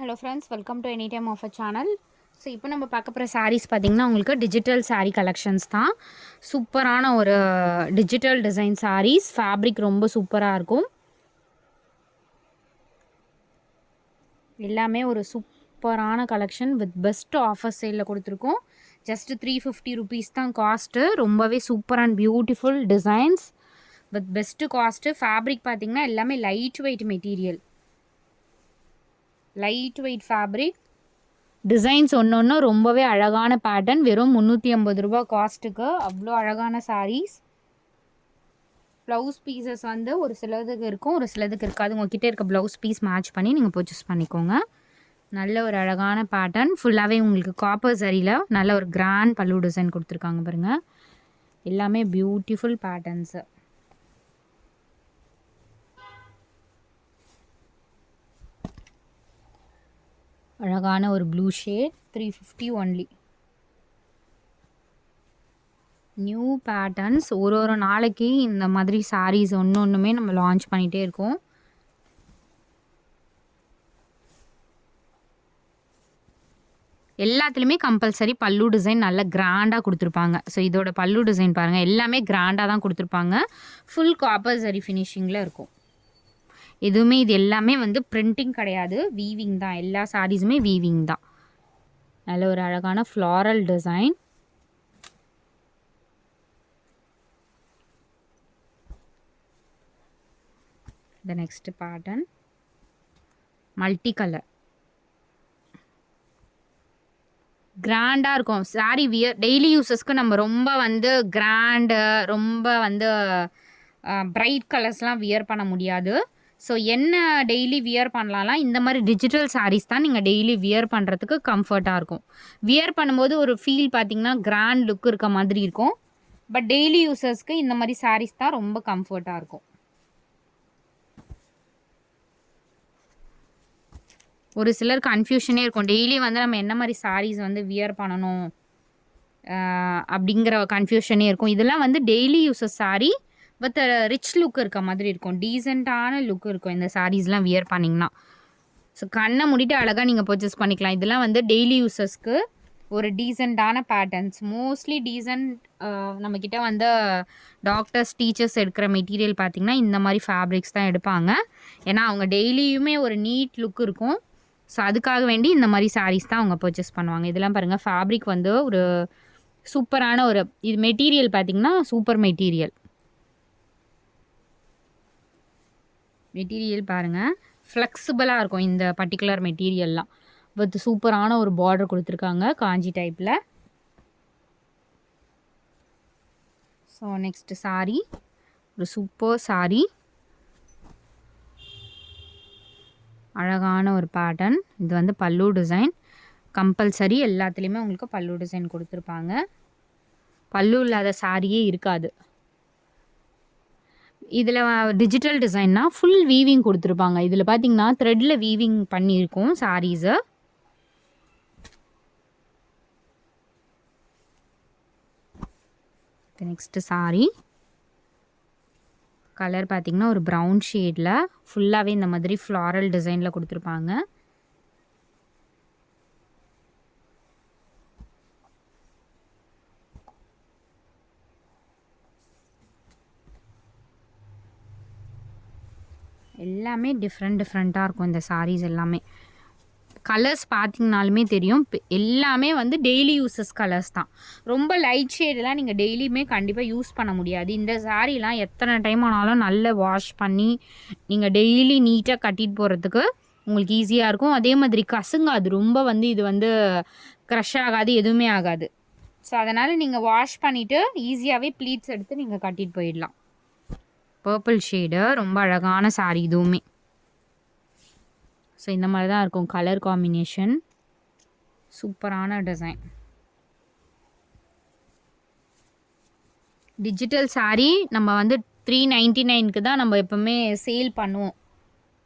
Hello friends, welcome to any time of a channel. So இப்போ நம்ம பார்க்க போகிற சாரீஸ் பார்த்திங்கன்னா உங்களுக்கு டிஜிட்டல் சாரீ கலெக்ஷன்ஸ் தான். சூப்பரான ஒரு டிஜிட்டல் டிசைன் சாரீஸ். ஃபேப்ரிக் ரொம்ப சூப்பராக இருக்கும். எல்லாமே ஒரு சூப்பரான கலெக்ஷன் வித் பெஸ்ட் ஆஃபர் சேலில் கொடுத்துருக்கோம். ஜஸ்ட் 350 ருபீஸ் தான் காஸ்ட்டு. ரொம்பவே super and beautiful designs with best cost. Fabric பார்த்திங்கன்னா எல்லாமே light weight material, light weight fabric. Designs ஒன்று ரொம்பவே அழகான பேட்டர்ன். வெறும் 350 ரூபா காஸ்ட்டுக்கு அவ்வளோ அழகான சாரீஸ். ப்ளவுஸ் பீசஸ் வந்து ஒரு சிலதுக்கு இருக்கும், ஒரு சிலதுக்கு இருக்காது. உங்ககிட்ட இருக்க ப்ளவுஸ் பீஸ் மேட்ச் பண்ணி நீங்கள் பர்ச்சேஸ் பண்ணிக்கோங்க. நல்ல ஒரு அழகான பேட்டர்ன். ஃபுல்லாகவே உங்களுக்கு காப்பர் சரியில் நல்ல ஒரு கிராண்ட் பல்லு டிசைன் கொடுத்துருக்காங்க பாருங்கள். எல்லாமே பியூட்டிஃபுல் பேட்டர்ன்ஸு. அழகான ஒரு blue shade, 350 only. New patterns ஒரு நாளைக்கு இந்த மாதிரி சாரீஸ் ஒன்றுமே நம்ம லான்ச் பண்ணிகிட்டே இருக்கோம். எல்லாத்துலேயுமே கம்பல்சரி பல்லு டிசைன் நல்ல கிராண்டாக கொடுத்துருப்பாங்க. ஸோ இதோட பல்லு டிசைன் பாருங்கள், எல்லாமே கிராண்டாக தான் கொடுத்துருப்பாங்க. ஃபுல் காப்பர் சரி ஃபினிஷிங்கில் இருக்கும். எதுவுமே இது எல்லாமே வந்து பிரிண்டிங் கிடையாது, வீவிங் தான். எல்லா சாரீஸுமே வீவிங் தான். நல்ல ஒரு அழகான floral design. The next pattern multi colour. கிராண்டாக இருக்கும் சாரீ. டெய்லி யூஸஸ்க்கு நம்ம ரொம்ப வந்து கிராண்டு, ரொம்ப வந்து பிரைட் கலர்ஸ்லாம் வியர் பண்ண முடியாது. ஸோ என்ன டெய்லி வியர் பண்ணலாம்லாம் இந்த மாதிரி டிஜிட்டல் சாரீஸ் தான் நீங்கள் டெய்லி வியர் பண்ணுறதுக்கு கம்ஃபர்ட்டாக இருக்கும். வியர் பண்ணும்போது ஒரு ஃபீல் பார்த்திங்கன்னா கிராண்ட் லுக் இருக்க மாதிரி இருக்கும். பட் டெய்லி யூஸர்ஸ்க்கு இந்த மாதிரி சாரீஸ் தான் ரொம்ப கம்ஃபர்ட்டாக இருக்கும். ஒரு சிலர் கன்ஃபியூஷனே இருக்கும், டெய்லி வந்து நம்ம என்ன மாதிரி சாரீஸ் வந்து வியர் பண்ணணும் அப்படிங்கிற கன்ஃபியூஷனே இருக்கும். இதெல்லாம் வந்து daily uses sari with rich look இருக்க மாதிரி இருக்கும், டீசெண்டான லுக் இருக்கும் இந்த சாரீஸ்லாம் வியர் பண்ணிங்கன்னா. ஸோ கண்ணை மூடிட்டு அழகாக நீங்கள் பர்ச்சேஸ் பண்ணிக்கலாம். இதெல்லாம் வந்து டெய்லி யூஸஸ்க்கு ஒரு டீசெண்டான பேட்டர்ன்ஸ். மோஸ்ட்லி டீசெண்ட் நம்மக்கிட்ட வந்து டாக்டர்ஸ், டீச்சர்ஸ் எடுக்கிற மெட்டீரியல் பார்த்திங்கன்னா இந்த மாதிரி ஃபேப்ரிக்ஸ் தான் எடுப்பாங்க. ஏன்னா அவங்க டெய்லியுமே ஒரு நீட் லுக் இருக்கும். ஸோ அதுக்காக வேண்டி இந்த மாதிரி சாரீஸ் தான் அவங்க பர்ச்சேஸ் பண்ணுவாங்க. இதெல்லாம் பாருங்கள், ஃபேப்ரிக் வந்து ஒரு சூப்பரான ஒரு இது மெட்டீரியல் பார்த்திங்கன்னா சூப்பர் மெட்டீரியல். மெட்டீரியல் பாருங்கள், ஃப்ளெக்சிபிளாக இருக்கும் இந்த பர்டிகுலர் மெட்டீரியல்லாம். வித் சூப்பரான ஒரு பார்டர் கொடுத்துருக்காங்க காஞ்சி டைப்பில். ஸோ நெக்ஸ்ட் சாரீ ஒரு சூப்பர் சாரீ. அழகான ஒரு பேட்டர்ன். இது வந்து பல்லு டிசைன். கம்பல்சரி எல்லாத்துலேயுமே உங்களுக்கு பல்லு டிசைன் கொடுத்துருப்பாங்க. பல்லு இல்லாத சாரியே இருக்காது. இதில் டிஜிட்டல் டிசைன்னா ஃபுல் வீவிங் கொடுத்துருப்பாங்க. இதில் பார்த்தீங்கன்னா த்ரெட்டில் வீவிங் பண்ணியிருக்கோம் சாரீஸை. நெக்ஸ்ட்டு சாரீ கலர் பார்த்திங்கன்னா ஒரு ப்ரௌன் ஷேடில் ஃபுல்லாகவே இந்த மாதிரி ஃப்ளாரல் டிசைனில் கொடுத்துருப்பாங்க. எல்லாமே டிஃப்ரெண்ட்டாக இருக்கும் இந்த சாரீஸ் எல்லாமே. கலர்ஸ் பார்த்திங்கனாலுமே தெரியும், எல்லாமே வந்து டெய்லி யூஸஸ் கலர்ஸ் தான். ரொம்ப லைட் ஷேடெலாம் நீங்கள் டெய்லியுமே கண்டிப்பாக யூஸ் பண்ண முடியாது. இந்த சாரீலாம் எத்தனை டைம் ஆனாலும் நல்லா வாஷ் பண்ணி நீங்கள் டெய்லி நீட்டாக கட்டிட்டு போகிறதுக்கு உங்களுக்கு ஈஸியாக இருக்கும். அதே மாதிரி கசுங்காது, ரொம்ப வந்து இது வந்து க்ரஷ் ஆகாது, எதுவுமே ஆகாது. ஸோ அதனால் நீங்கள் வாஷ் பண்ணிவிட்டு ஈஸியாகவே ப்ளீட்ஸ் எடுத்து நீங்கள் கட்டிட்டு போயிடலாம். பர்பிள் ஷேடு, ரொம்ப அழகான சாரீ இதுவுமே. ஸோ இந்த மாதிரி தான் இருக்கும் கலர் காம்பினேஷன். சூப்பரான டிசைன். டிஜிட்டல் சாரீ நம்ம வந்து 399க்கு தான் நம்ம எப்போவுமே சேல் பண்ணுவோம்.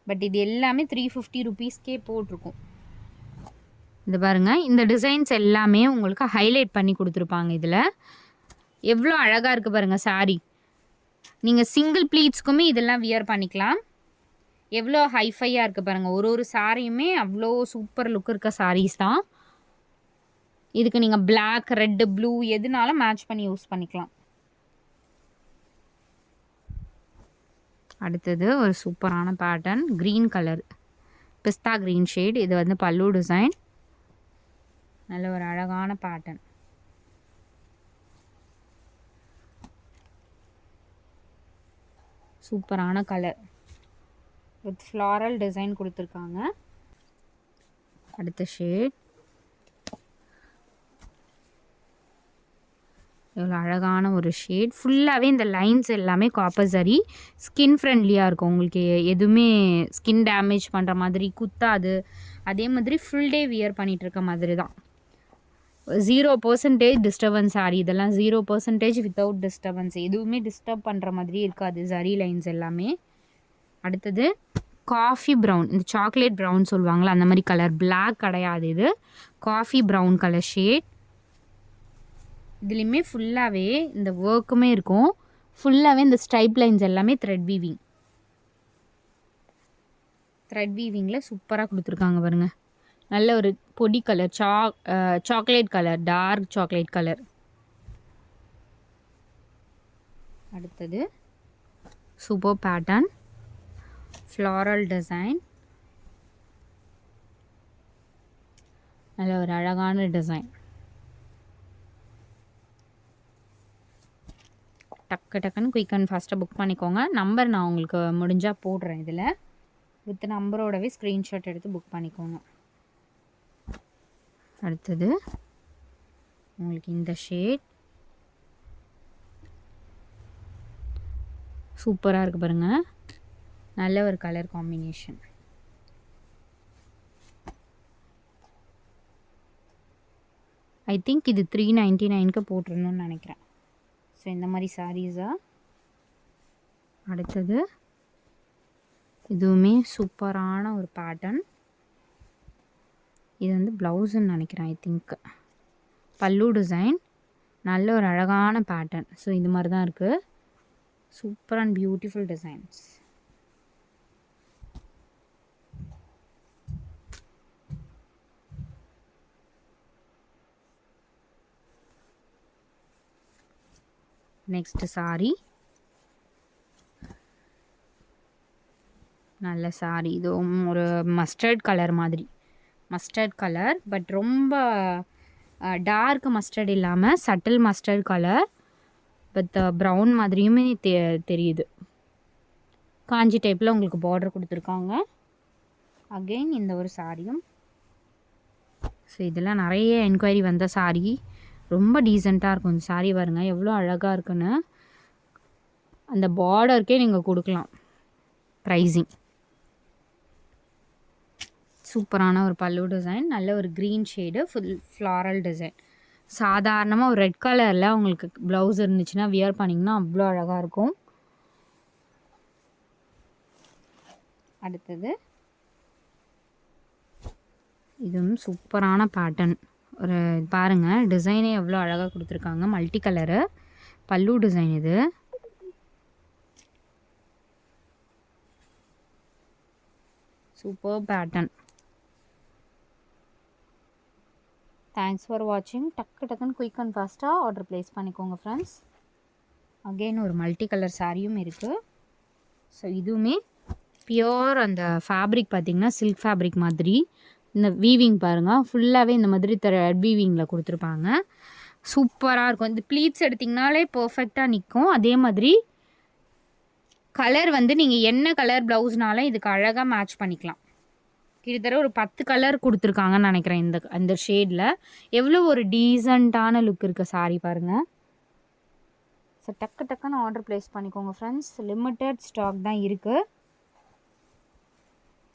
பட் இது எல்லாமே 350 ருபீஸ்க்கே போட்டிருக்கோம். இது பாருங்கள், இந்த டிசைன்ஸ் எல்லாமே உங்களுக்கு ஹைலைட் பண்ணி கொடுத்துருப்பாங்க. இதில் எவ்வளோ அழகாக இருக்குது பாருங்கள் சாரீ. நீங்கள் சிங்கிள் ப்ளீட்ஸ்க்குமே இதெல்லாம் வியர் பண்ணிக்கலாம். எவ்வளோ ஹைஃபையாக இருக்குது பாருங்கள். ஒரு சாரியுமே அவ்வளோ சூப்பர் லுக் இருக்க சாரீஸ் தான். இதுக்கு நீங்கள் பிளாக், ரெட்டு, ப்ளூ எதுனாலும் மேட்ச் பண்ணி யூஸ் பண்ணிக்கலாம். அடுத்தது ஒரு சூப்பரான பேட்டர்ன், க்ரீன் கலர், பிஸ்தா க்ரீன் ஷேட். இது வந்து பல்லு டிசைன். நல்ல ஒரு அழகான பேட்டர்ன். சூப்பரான கலர் வித் ஃப்ளாரல் டிசைன் கொடுத்துருக்காங்க. அடுத்த ஷேட் எவ்வளோ அழகான ஒரு ஷேட். ஃபுல்லாகவே இந்த லைன்ஸ் எல்லாமே காப்பர் சரி. ஸ்கின் ஃப்ரெண்ட்லியாக இருக்கும். உங்களுக்கு எதுவுமே ஸ்கின் டேமேஜ் பண்ணுற மாதிரி குத்தாது. அதே மாதிரி ஃபுல் டே வியர் பண்ணிகிட்டு இருக்க மாதிரி தான். 0% டிஸ்டர்பன்ஸ் சாரி. இதெல்லாம் 0% வித்தவுட் டிஸ்டர்பன்ஸ். எதுவுமே டிஸ்டர்ப் பண்ணுற மாதிரி இருக்காது சரி லைன்ஸ் எல்லாமே. அடுத்தது காஃபி ப்ரௌன், இந்த சாக்லேட் ப்ரௌன் சொல்லுவாங்களா அந்த மாதிரி கலர். பிளாக் கிடையாது, இது காஃபி ப்ரௌன் கலர் ஷேட். இதுலேயுமே ஃபுல்லாகவே இந்த ஒர்க்குமே இருக்கும். ஃபுல்லாகவே இந்த ஸ்ட்ரைப் லைன்ஸ் எல்லாமே த்ரெட் வீவிங். த்ரெட் வீவிங்கில் சூப்பராக கொடுத்துருக்காங்க பாருங்கள். நல்ல ஒரு பொடி colour, chocolate colour, dark chocolate colour. அடுத்தது சூப்பர் பேட்டர்ன், ஃப்ளாரல் டிசைன். நல்ல ஒரு அழகான டிசைன். டக்குன்னு குயிக் அண்ட் ஃபாஸ்ட்டாக புக் பண்ணிக்கோங்க. நம்பர் நான் உங்களுக்கு முடிஞ்சால் போடுறேன். இதில் வித் நம்பரோடவே ஸ்க்ரீன்ஷாட் எடுத்து புக் பண்ணிக்கோங்க. அடுத்தது உங்களுக்கு இந்த ஷேட் சூப்பராக இருக்குது பாருங்கள். நல்ல ஒரு கலர் காம்பினேஷன். ஐ திங்க் இது 399க்கு போட்டுருணுன்னு நினைக்கிறேன். ஸோ இந்த மாதிரி சாரீஸா. அடுத்தது இதுவுமே சூப்பரான ஒரு பேட்டர்ன். இது வந்து ப்ளவுஸுன்னு நினைக்கிறேன். I think pallu design. நல்ல ஒரு அழகான பேட்டர்ன். ஸோ இது மாதிரி தான் இருக்குது. Super and beautiful designs. Next sari. நல்ல சாரி. இது ஒரு மஸ்டர்ட் கலர் மாதிரி. மஸ்டர்ட் கலர் பட் ரொம்ப டார்க் மஸ்டர்ட் இல்லாமல் subtle mustard colour with brown மாதிரியுமே தெரியுது. காஞ்சி டைப்பில் உங்களுக்கு பார்டர் கொடுத்துருக்காங்க. அகெயின் இந்த ஒரு சாரியும். ஸோ இதெல்லாம் நிறைய என்கொயரி வந்த சாரி. ரொம்ப டீசெண்டாக இருக்கும் இந்த சாரி. பாருங்க எவ்வளோ அழகாக இருக்குன்னு. அந்த பார்டருக்கே நீங்கள் கொடுக்கலாம் ப்ரைஸிங். சூப்பரான ஒரு பல்லு டிசைன். நல்ல ஒரு green shade, full floral design. சாதாரணமாக ஒரு ரெட் கலரில் உங்களுக்கு ப்ளவுஸ் இருந்துச்சுன்னா வியர் பண்ணிங்கன்னா அவ்வளோ அழகாக இருக்கும். அடுத்தது இதுவும் சூப்பரான பேட்டர்ன். ஒரு பாருங்கள் டிசைனே எவ்வளோ அழகாக கொடுத்துருக்காங்க. மல்டி கலரு பல்லு டிசைன். இது சூப்பர் பேட்டர்ன். தேங்க்ஸ் ஃபார் வாட்சிங். டக்குன்னு குயிக் அண்ட் ஃபாஸ்ட்டாக ஆர்டர் ப்ளேஸ் பண்ணிக்கோங்க ஃப்ரெண்ட்ஸ். அகெயின் ஒரு மல்டி கலர் சாரியும் இருக்குது. ஸோ இதுவுமே பியோர் அந்த ஃபேப்ரிக் பார்த்திங்கன்னா சில்க் ஃபேப்ரிக் மாதிரி. இந்த வீவிங் பாருங்கள் ஃபுல்லாகவே இந்த மாதிரி த்ரெட் வீவிங்கில் கொடுத்துருப்பாங்க. சூப்பராக இருக்கும். இந்த ப்ளீட்ஸ் எடுத்திங்கனாலே பர்ஃபெக்டாக நிற்கும். அதே மாதிரி கலர் வந்து நீங்கள் என்ன கலர் ப்ளவுஸ்னாலும் இதுக்கு அழகாக மேட்ச் பண்ணிக்கலாம். கிட்டத்தட்ட ஒரு 10 கலர் கொடுத்துருக்காங்கன்னு நினைக்கிறேன் இந்த ஷேடில். எவ்வளோ ஒரு டீசெண்டான லுக் இருக்குது சாரி பாருங்கள். ஸோ டக்குன்னு ஆர்டர் ப்ளேஸ் பண்ணிக்கோங்க ஃப்ரெண்ட்ஸ். லிமிட்டட் ஸ்டாக் தான் இருக்குது.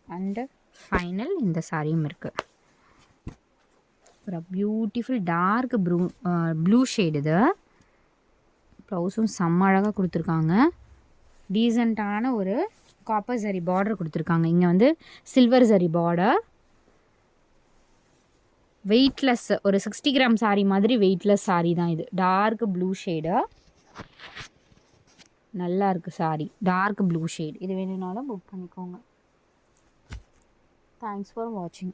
அண்டு ஃபைனல் இந்த சாரியும் இருக்குது. ஒரு பியூட்டிஃபுல் டார்க் ப்ளூ ஷேடு. இது ப்ளவுஸும் செம்ம அழகாக கொடுத்துருக்காங்க. டீசெண்டான ஒரு காப்பர் சரி பார்டர் கொடுத்துருக்காங்க. இங்கே வந்து சில்வர் சரி பார்டர். வெயிட்லெஸ் ஒரு 60 கிராம் சாரீ மாதிரி வெயிட்லெஸ் சாரீ தான் இது. Dark blue shade. நல்லா இருக்குது சாரீ. Dark blue shade. இது வேணும்னாலும் புக் பண்ணிக்கோங்க. தேங்க்ஸ் ஃபார் வாட்சிங்.